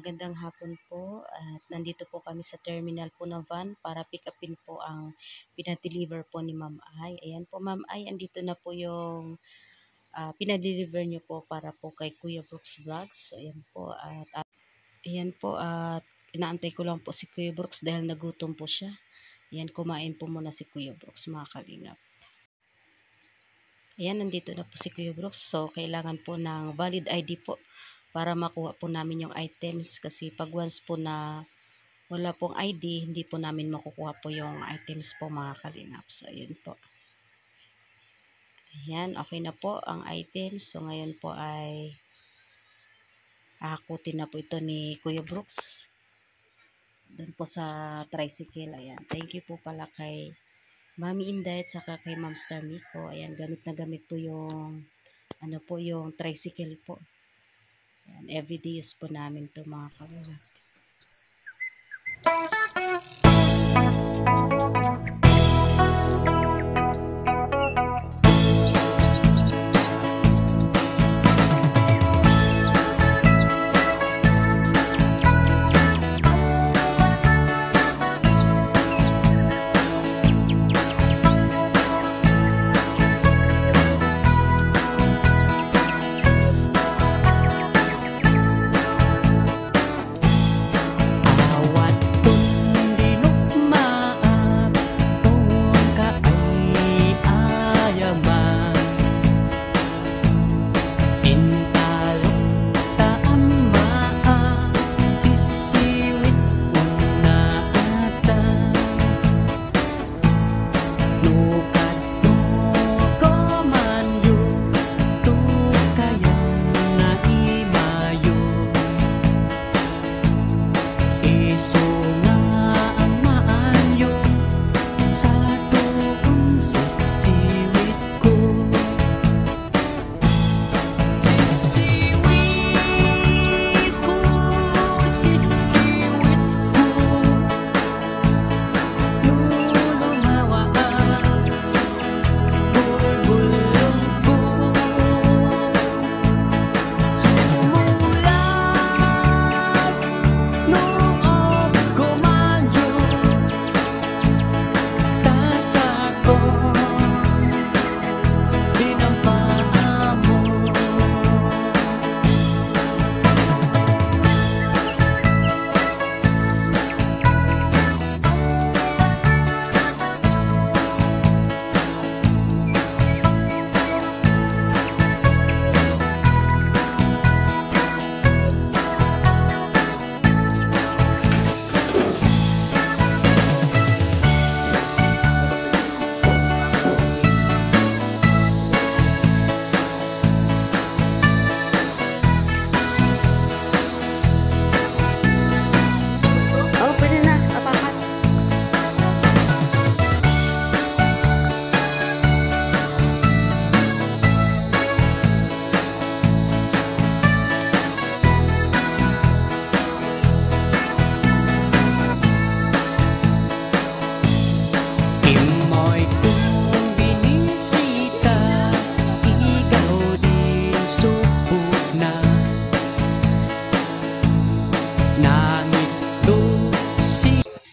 Magandang hapon po at nandito po kami sa terminal po ng van para pick upin po ang pinadeliver po ni Ma'am Ay. Ayan po Ma'am Ay, andito na po yung pinadeliver niyo po para po kay Kuya Brooks Vlogs. Ayan po at inaantay ko lang po si Kuya Brooks dahil nagutom po siya. Ayan, kumain po muna si Kuya Brooks, mga kalingap. Ayan, nandito na po si Kuya Brooks. So, kailangan po ng valid ID po para makuha po namin yung items. Kasi pag once po na wala pong ID, hindi po namin makukuha po yung items po, mga kalingap. So, ayun po. Ayan, okay na po ang items. So, ngayon po ay hakutin na po ito ni Kuya Brooks. Doon po sa tricycle. Ayan, thank you po pala kay Mami Inday at saka kay Ma'am Star Miko. Ayan, gamit na gamit po yung yung tricycle po. Ayan, everyday use po namin ito, mga kalingap.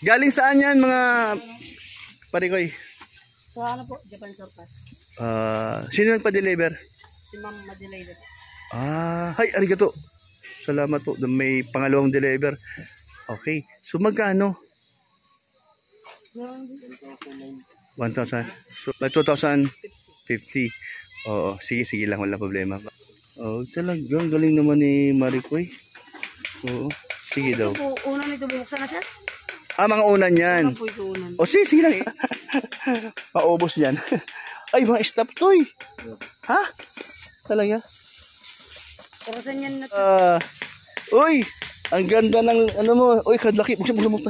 Galing saan yan mga parikoy? So ano po, Japan Surpass. Sino nagpa-deliver? Si Ma'am Madelaide. Hay, arigato. Salamat po. May pangalawang deliver. Okay. So magkano? 1,000. So may 2,050. Oo, sige lang, wala problema. Oh, talagang galing naman ni Marikoy. Oo, sige daw. Ito po, una nito bubuksan na siya? Mga unan yan. O sige lang. Maubos yan. Ay, mga stop toy. Ha? Talaga? Karasan yan na ito. Uy, ang ganda ng ano mo. Uy, kadlaki. Tanggalin mo.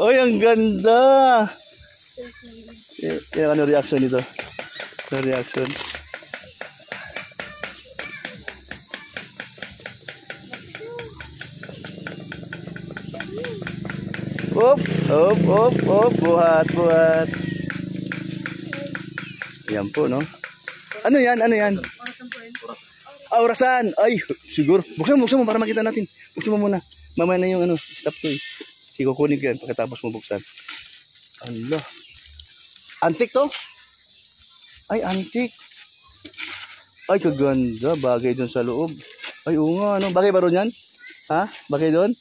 Uy, ang ganda. Yan, ano reaction nito? Ano reaction? Buhat. Yan po, no? Ano yan? Orasan. Ay, siguro. Buksan mo para makita natin. Buksan mo muna. Mamaya na yung stop to eh. Sige, kukunin ko yan pagkatapos mo buksan. Allah. Antik to? Ay, antik. Ay, kaganda. Bagay dun sa loob. Ay, oo nga. Bagay ba ron yan? Ha? Bagay doon?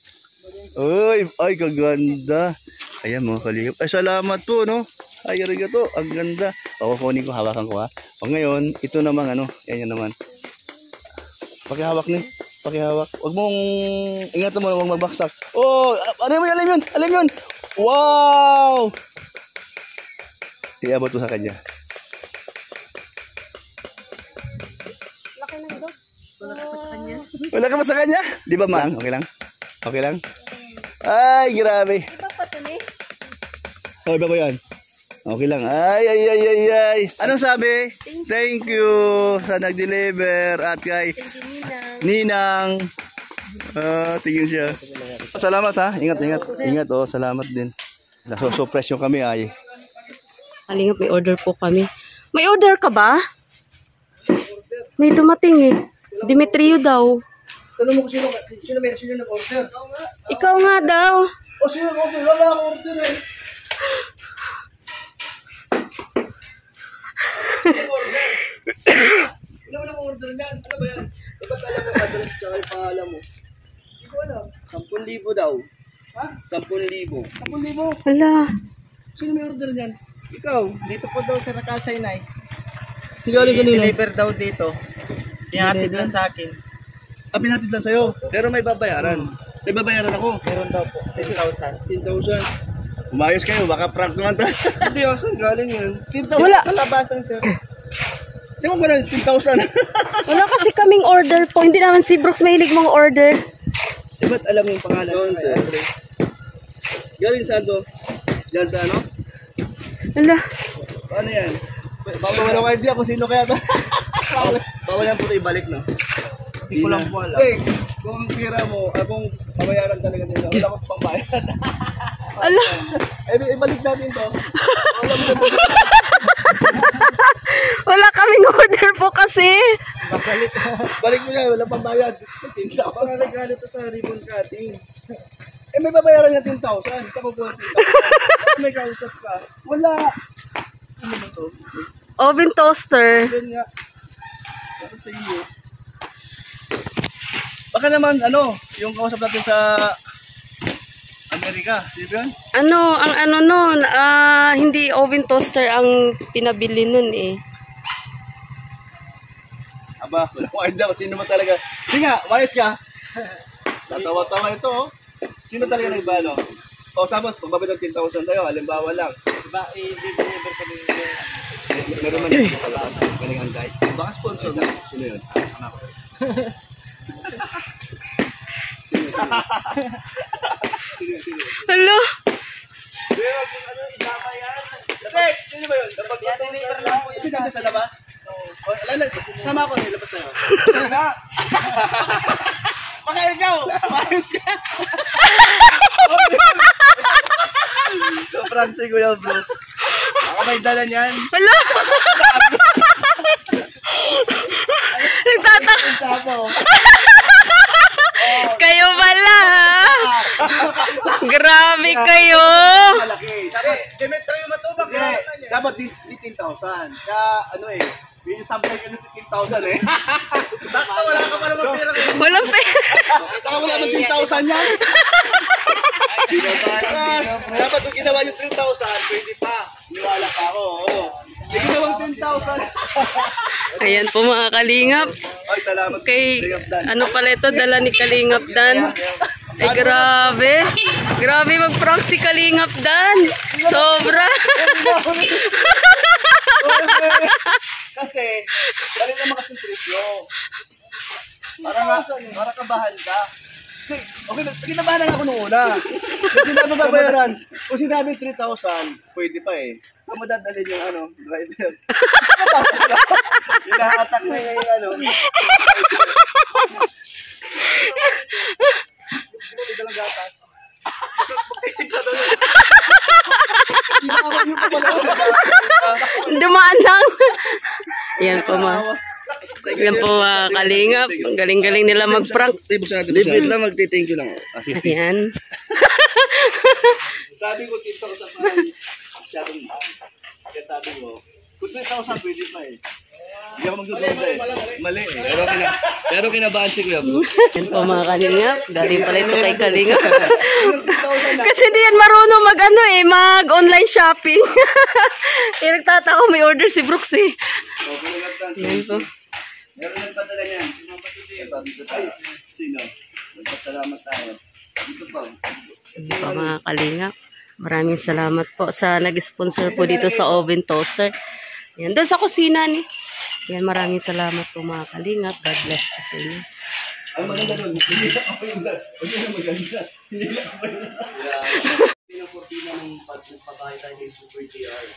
Ay, kaganda. Ayan mga kalingap. Ay, salamat po, no? Ay, arigato. Ang ganda. O, kukunin ko. Hawakan ko, ha? O, ngayon, ito namang, yan naman. Pakihawak ni. Pakihawak. Huwag mong, ingatan mo, huwag magbaksak. Oh, alam yun. Alam yun. Wow! Iabot mo sa kanya. Laki ng dog. Wala ka pa sa kanya? Wala ka pa sa kanya? Di ba, man? Okay lang? Okay lang? Ay, grabe. Di ba patuli? Oh, iba ba yan? Okay lang. Ay. Anong sabi? Thank you sa nag-deliver at kay Ninang. Tingin siya. Salamat ha. Ingat. Oh, salamat din. So fresh yung kami ay. Kalingap, may order po kami. May order ka ba? May dumating eh. Demetrio daw. Tanong mo kung sino nag-order? Ikaw nga daw. O sino nag-order? Wala akong order eh. Ano ba nag-order yan? Ano ba yan? Dapat alam mo address tsaka yung pangalan mo. Hindi ko alam. 10,000 daw. Ha? 10,000. 10,000? Hala. Sino may order yan? Ikaw. Dito po daw sa Nakasaynay. Galing kanina. I-deliver daw dito. Ihatid lang sa akin. Pinatid lang sa'yo. Pero may babayaran. May babayaran ako. Meron daw po. 10,000. 10,000. Umayos kayo. Baka prank naman tayo. Hindi ako. Saan galing yan? 10,000. Wala. Sa labasan, sir. Saan ko na 10,000? Wala kasi kaming order po. Hindi naman si Brooks mahilig mong order. Ba't alam mo yung pangalan? Galing saan to? Diyan sa ano? Hala. Ano yan? Bawal ako idea kung sino kaya to. Bawal yan po ito ibalik, no? Hindi ko lang po alam. Hey, kung ang pira mo, kung babayaran talaga nila, wala akong pangbayad. Ala. Ibalik natin to. Wala kaming order po kasi. Balik mo yan, walang pambayad. Baka regalo to sa ribbon cutting. May babayaran niya 10,000. Sa kukuha 10,000. May kausap ka. Wala. Ano ba to? Oven toaster. Yan nga. Para sa iyo. Baka naman, yung kausap natin sa Amerika. Di ba yun? Ang nun, hindi oven toaster ang pinabili nun eh. Aba, wala ko idea kung sino mo talaga. Hindi nga, mayos ka. Tatawa-tawa ito, oh. Sino talaga nagbalo? O tapos, pagbabay ng 10,000 tayo, halimbawa lang. Diba, i-deliver ko din yung Meron man yung pala, galing ang guide. Baka sponsor mo. Sino yun? Anak ko. Hala. Tek, sino ba yun? Kapag deliver lang po yun. Ito sa labas? Oo. Sama ako, nilabas tayo. Baka ikaw, mayos ka. Sobrang siguro, bros. Baka may dala niyan. Hala. Nagtataka. Kayo pala. Grabe kayo. Malaki. Demetrio yung matubang. Dapat 15,000. Kaya yung sablay ka na 16,000 eh. Basta wala ka pa naman pera. Walang pera. Saka wala naman 10,000 yan. Dapat kung ginawa yung 3,000, pwede pa. Niwala pa ako. Yung ginawang 10,000. Ayan po mga kalingap. Ay, salamat. Kay, pala ito, dala ni Kalingap Dan. Ay, grabe. Grabe mag-prank si Kalingap Dan. Sobra. Kasi, dali naman kasi presyo. Para kabahan ka. Okay, kinabahan ako nung una. Kung sinabi babayaran, kung sinabi 3,000, pwede pa eh. So, madadalhin yung driver. Ina-attack na yung Hindi mo dalang gatas. Magtitimpla daw yun. Pinakaman yung pamalaw. Dumaan lang. Ayan po mga. Yan po mga kalingap. Ang galing-galing nila mag-prank. Lipit lang, magti-thank you lang. Ayan. Sabi ko, tito ko sa parang masyadong kaya sabi ko, kung 3,000 pwede pa eh. Hindi ako magdudobla eh. Mali eh. Pero kinabahan si Kuya Bro. Yan po mga kalingap. Galing pala ito kay kalingap. Kasi di yan marunong mag-online shopping. Nagtataka may order si Brooks eh. Yan po. Meron nagpadala niyan. Sino ang patuloy? Ito, dito tayo. Sino? Magpasalamat tayo. Dito pa. Yan po mga kalingap. Maraming salamat po sa nag-sponsor po dito sa oven toaster. Yan, doon sa kusina ni. Yan, maraming salamat po mga kalingap. God bless po sa inyo. Ang maganda doon, hindi na ako yung maganda. Hindi na ako yung pinaportina ng pagpapahay tayo kay Super JR.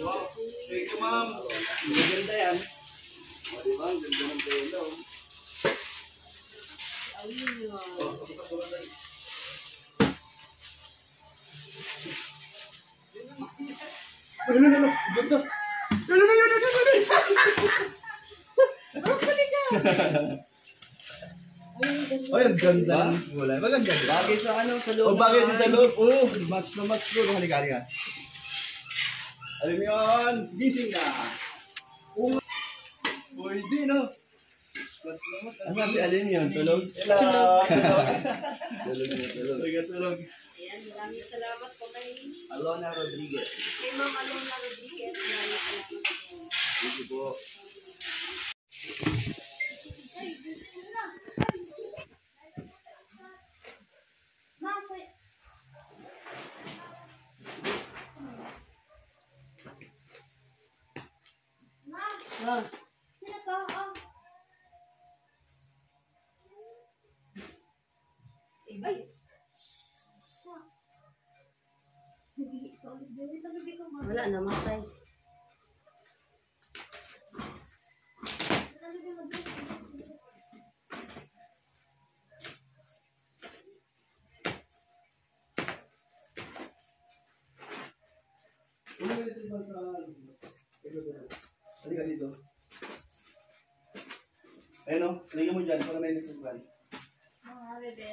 Wow. Thank you, ma'am. Maganda yan. O, diba? Ang ganda ng tela. Ganda. Oh, ang ganda. Wala. Maganda. Bagay sa ano, sa loob. Oh, bagay din sa loob. Oh, match na match doon. Halika. Alam mo yun, gising na. Oh, hindi, no? Match na match. Asa si Alim yun? Tulog? Hello. Tulog. Tulog. Ayan, maraming salamat po kay Alona Rodriguez. Ma'am Alona Rodriguez. Maraming salamat po. Thank you po. Sino to? Ay! Wala, namatay. Halika dito. Ayun o, halika mo dyan para may nagtutuan. Mga bebe.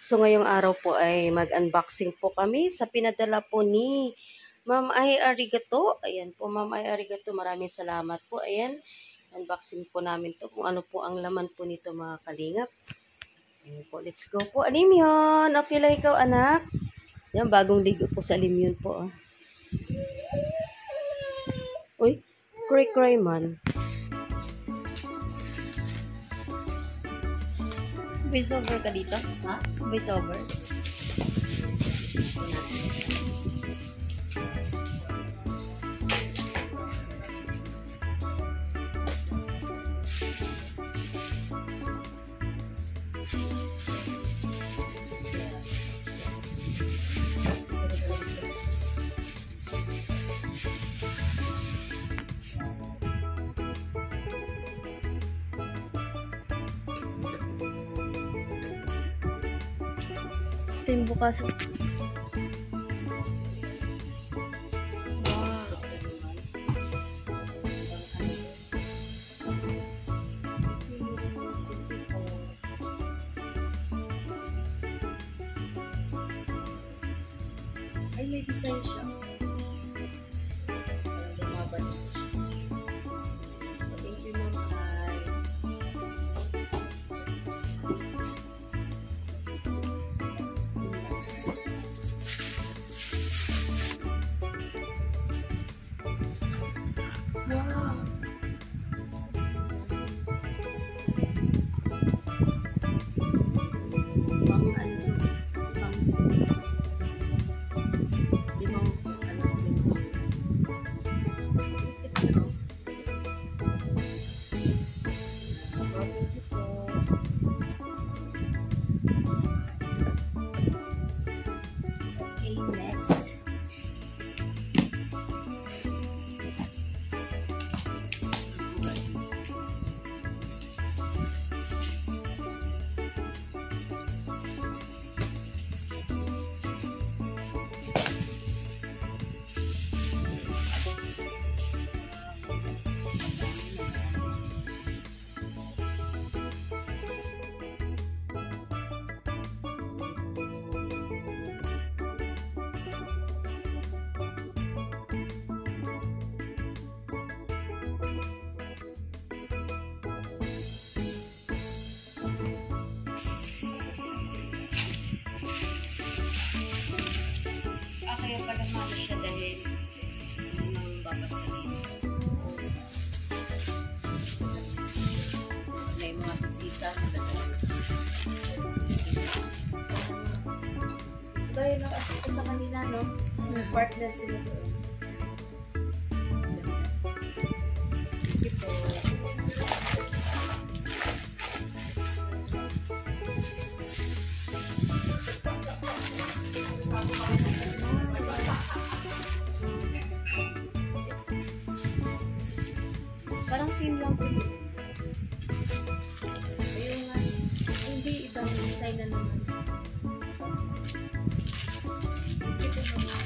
So ngayong araw po ay mag-unboxing po kami sa pinadala po ni Ma'am Ay Arigato. Ayan po, Ma'am Ay Arigato, maraming salamat po. Ayan, unboxing po namin to kung ano po ang laman po nito mga kalingap. Ayan po, let's go po. Alim yun. Okay lang ikaw, anak. Yan, bagong ligo po sa alim yun po. Uy, cray-cray man. Voice over ka dito? Ha? Voice over? Ito yung bukas. Wow. Ay, may design siya. Lumaban siya. Thank you, Ma'am Ay. Wow. Pang ano, pang soup. Limang, ano, limang. Ito. Okay, next. Kaya pala mali siya dahil nang babasagin. May mga bisita na dadalang. Dahil nakasito sa kanila, no? May partner sila doon. Thank you po. Parang same lang po. Ayun nga. Hindi, ibang design na naman. Ito naman.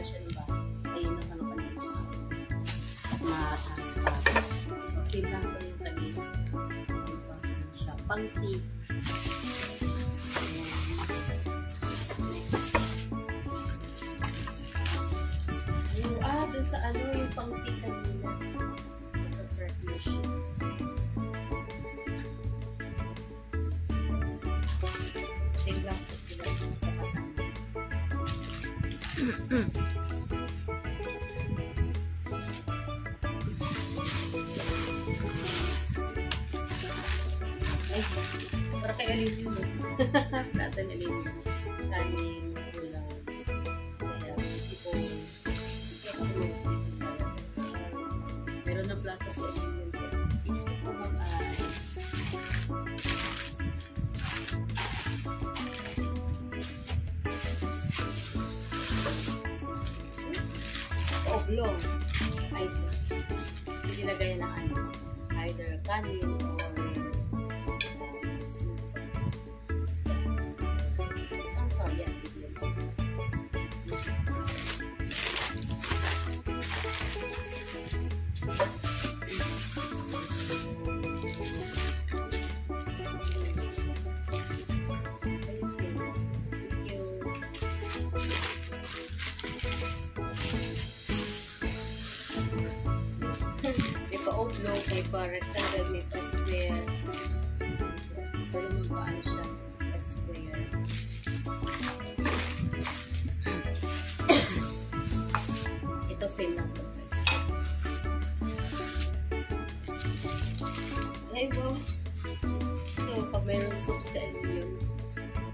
Siya ng baso. Ayun ang ano kanina yung baso. Ma-transfer. So, same lang po yung kanina. Ayun pa siya. Pang-tea. Ayun, doon sa ano, yung pang-tea kanina. Nag-prefer ko siya. Same lang po sila. Kasama. Ay, para kay Alin yun. Natin Alin yun. Kanin, ulam. Kaya gusto ko. Meron na plato si Alin yun. Ito ko mag-ay. Oblong. Ay, nilagay na ano. Either kanin or ang sorry, yan. Oblong, may pa-rectangle, may pa-square. Pero naman paano siya pa-square. Ito same lang ito. Ay, wow. So, pag mayroon soup sa aluminium,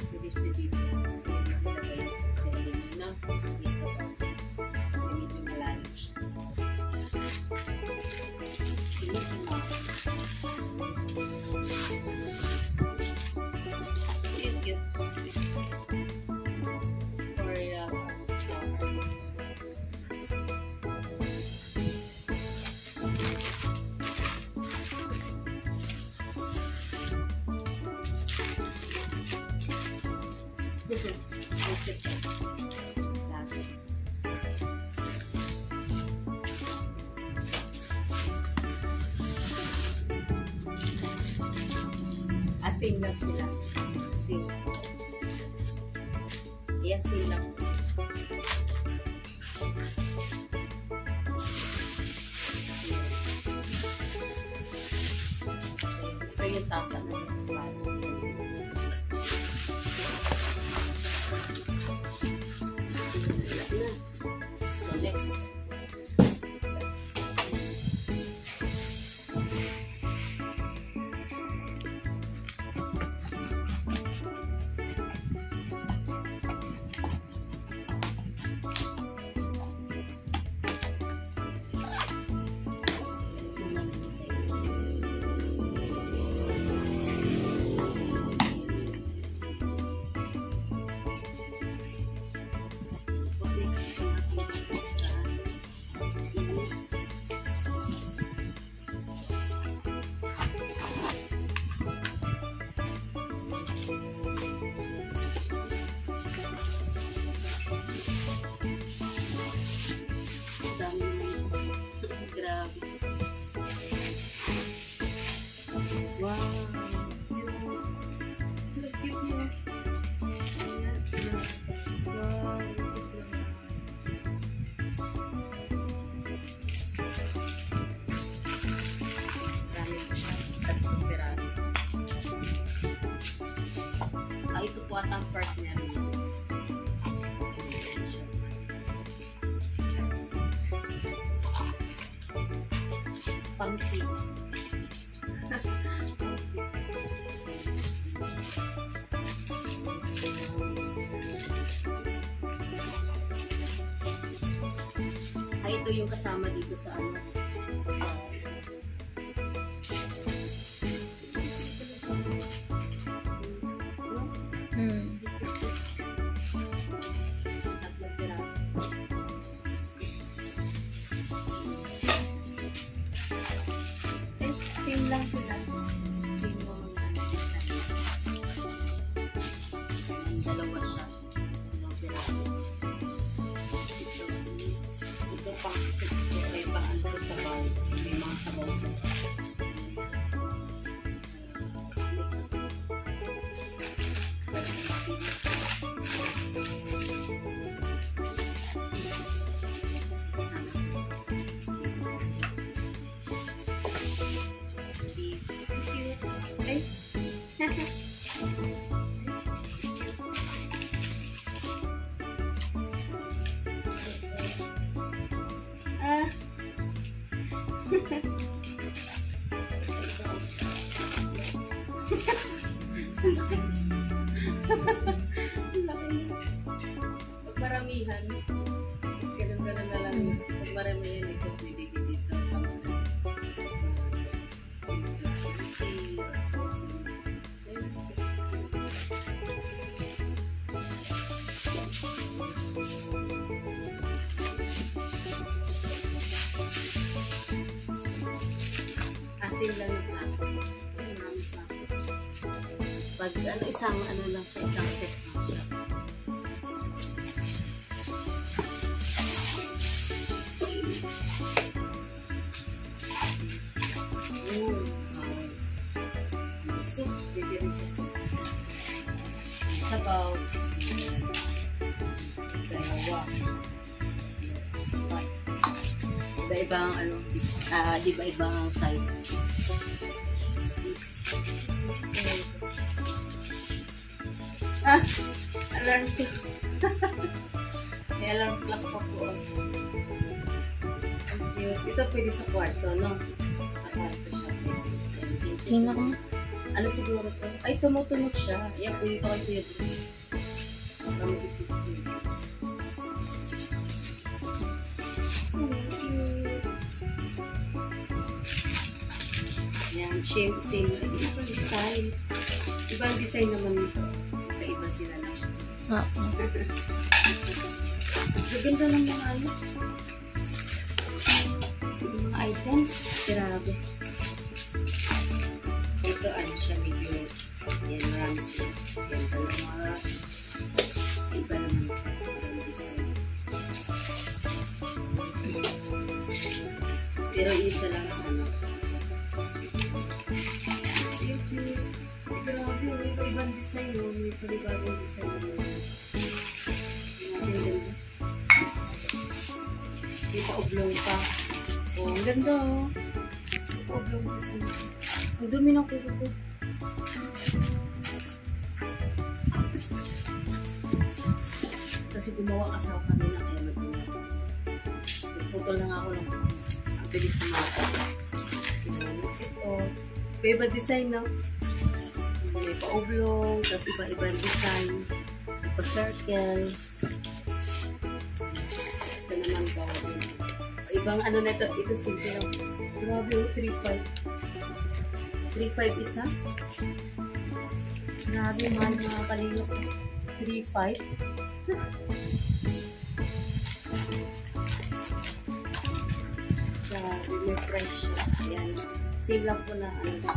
pwede siya dito. Pwede ba yung soup sa aluminium na? Isa pa. Kasi medyo malalim siya. same lang sila. Same. Ayan, same lang. Ito yung tasa na yung span. So, next. Grabe. Wow. Look cute niya. Wow. Marami pa siya. 3 piraso. Ito po at ang partner niya. Pangki. Ito yung kasama dito sa ano. Tatlong piraso. Same lang sila. Same lang ang dalawa siya. Dalawang piraso. Ito pang soup. May pang ano sa sabaw. May mga sabaw sa Pag maramihan, mas ganun-ganun na lang. Pag maramihan, ito pwede dito. Asin lang yung plato. Marami plato. Pag ano, isang ano lang siya, isang set lang siya. Soup, pwede rin sa soup. Sabaw. Dalawa. Iba-ibang ano, iba-ibang size. Alarm clock. May alarm clock pa po. Ang cute. Ito pwede sa kwarto, no? Sa kwarto siya. Sino ko? Ano siguro to? Ay, tumutunog siya. Ayan po dito kay Kuya Bruce. Para mag-isisipin. Ayan, same. Ibang design. Ibang design naman nito. Iba sila lang. Maganda lang mga ano. Yung mga items. Grabe. Ito ano siya medyo. Yan, marami sila. Yan, dalawa. Iba naman siya. Ibang design. Pero isa lang ang ano. Grabe. May panibagong design naman. Ang ganda. May pa-oblong pa. Oh, ang ganda oh. May pa-oblong design. Ang dumi ng kuko ko. Kasi gumawa kasi ako kanina kaya nagpula. Nagputol na nga ako ng ang bilis na mata. Ito. Iba design na. May pa-oblong, tapos iba-ibang design. Pa-circle. Ito naman ba? Ibang ano na ito. Ito simple lang. Grabe yung 3.5. 3.5 isa. Grabe, mahal mga kalingap. 3.5. Grabe, may price siya. Ayan. Save lang po na ano.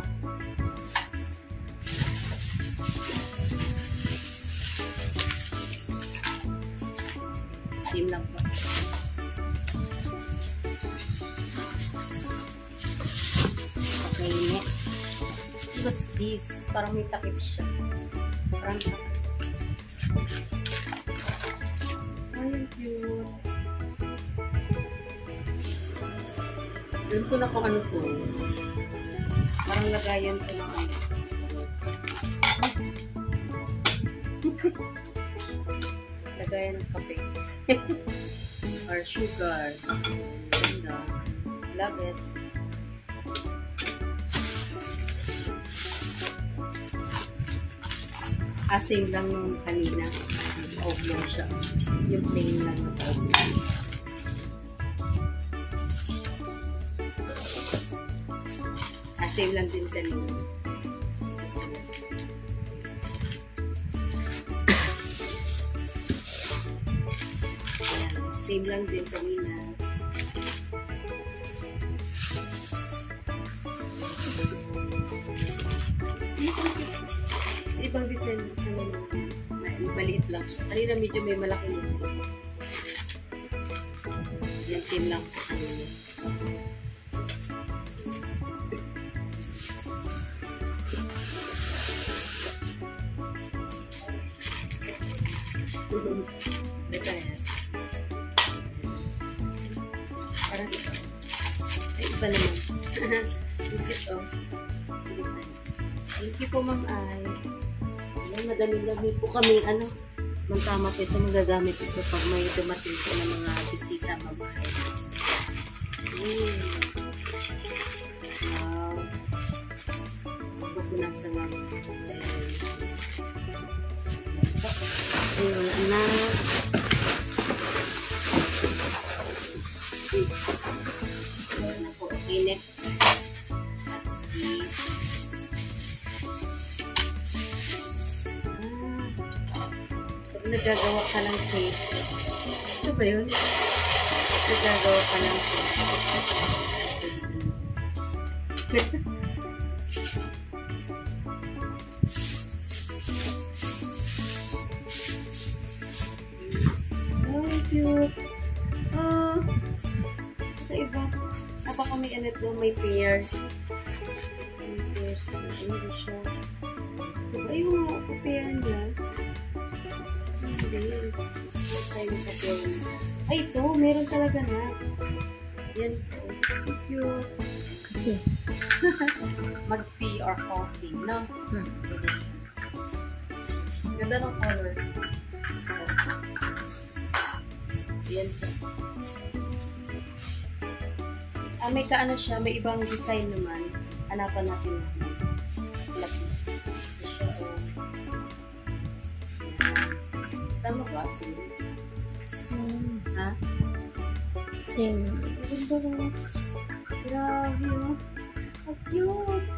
Save lang po. Okay, next. What's this? Parang may takip siya. Parang takip. Ay, ang cute. Doon ko na kung ano to. Parang lagayan ko na ano. Lagayan ng kape. Or sugar. Ganda. Love it. Same lang nung kanina. Oblong siya. Yung plain lang na oblong. Same lang din kanina. Same lang din kanina. Ibang design naman maliit lang siya. Kanina medyo may malaki nito. Yan, same lang po kanina. The best. Parang ito. Ay, iba naman. Ito. Thank you po, Ma'am Ay. Madami-dami po kami, ano, magtama po ito, magagamit ito pag may dumating po ng mga bisita, Ma'am Ay. Wow. Pupunasan lang. Ayun, anak. Ayun na po. Okay, next. That's this. Pag nagagawa ka ng cake. Ito ba yun? Nagagawa ka ng cake. Cute. Sa iba. Napaka may ano ito, may pear. May pear. Ano siya? Diba yung pear niya? Hindi. Tayo yung pear niya. Ay, ito. Meron talaga na. Yan po. Cute. Kasi. Mag-tea or coffee, no? Ganda ng color. Yan po. May kaano siya, may ibang design naman. Hanapan natin naman. Siya, oh. Tama ba? Same. Ha? Same. Ganda rin. Grabe, oh. How cute.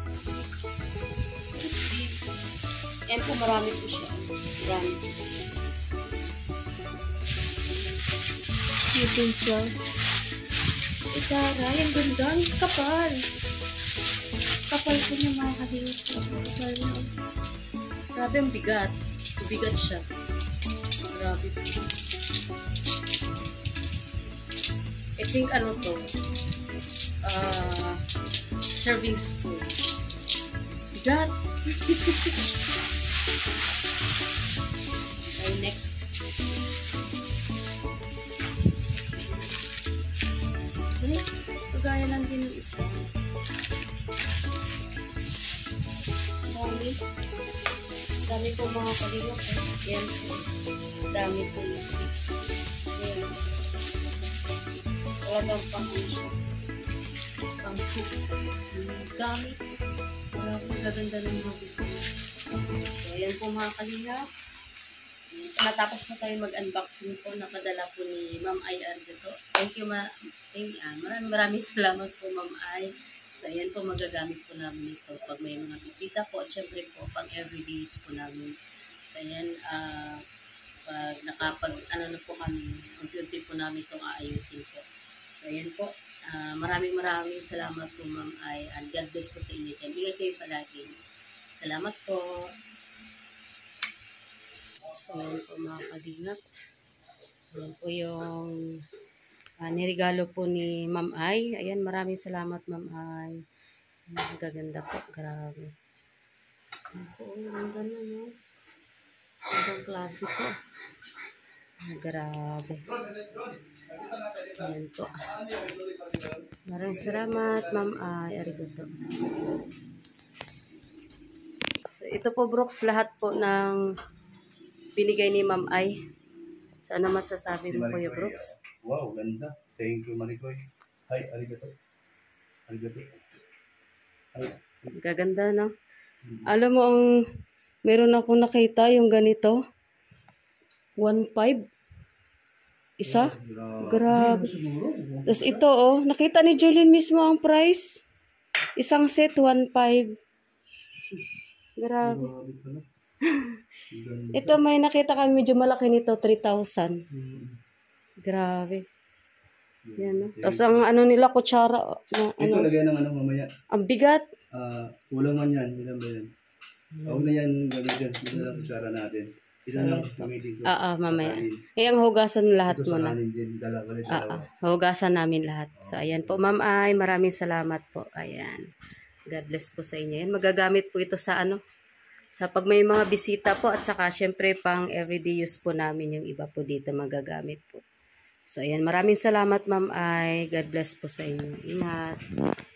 Yan po, marami po siya. Marami. Utensils. Itaray, ang ganda. Ang kapal. Kapal po niya mga kalingap. Kapal na. Grabe, ang bigat. Ang bigat siya. Grabe. I think ano to? Serving spoon. Bigat. Okay, next. Okay, kagaya lang din yung isa. Dami. Dami po mga kalingap. Yan. Dami po yun. Yan. Talagang pang siya. Pang soup. Dami. Gaganda ng mga bisita. So, ayan po mga kalingap. Natapos po tayo mag-unboxing po. Napadala po ni Ma'am Ay Argato. Thank you, maraming salamat po, Ma'am Ay. So, ayan po, magagamit po namin ito pag may mga bisita po. At syempre po, pang everyday use po namin. So, ayan, pag ano na po kami, unti-unti po namin itong aayusin po. So, ayan po. Maraming salamat po, Ma'am Ay. And God bless po sa inyo dyan. Ingat kayo palagi. Salamat po. So, ayan po mga kalingap. Ayan po yung nirigalo po ni Ma'am Ay. Ayan, maraming salamat, Ma'am Ay. Gaganda po. Grabe. Ayan po, ganda na, no? Gandang klase po. Grabe. Ayan po. Maraming salamat, Ma'am Ay. Arigato. So, ito po, Brooks, lahat po ng binigay ni Ma'am Ay. So, ano masasabi mo, Kuya Brooks? Wow, ganda. Thank you, Maricoy. Hi, arigato. Arigato. Ay, Gaganda, no? Alam mo, meron ako nakita yung ganito. 1.5. Isa? Grabe. Tapos ito, oh. Nakita ni Julian mismo ang price. Isang set, 1.5. Grabe. Ito, may nakita kami medyo malaki nito, 3,000. Grabe. Yan, no? Tapos ang ano nila, kutsara. Na, ito, ano, lagyan ng mamaya. ang bigat. Kulang man yan. Ilan ba yan? Huwag na yan gagawin. Ito na lang kutsara natin. Ito na lang gamitin ko. Mamaya. Ang hugasan lahat ito mo sa na. kanin din. Dalawa. Hugasan namin lahat. So, ayan po. Ma'am Ay, maraming salamat po. Ayan. God bless po sa inyo. Yan, magagamit po ito sa ano, sa pag may mga bisita po at saka syempre pang everyday use po namin yung iba po dito magagamit po. So, ayan. Maraming salamat, Ma'am Ay. God bless po sa inyo. Ingat.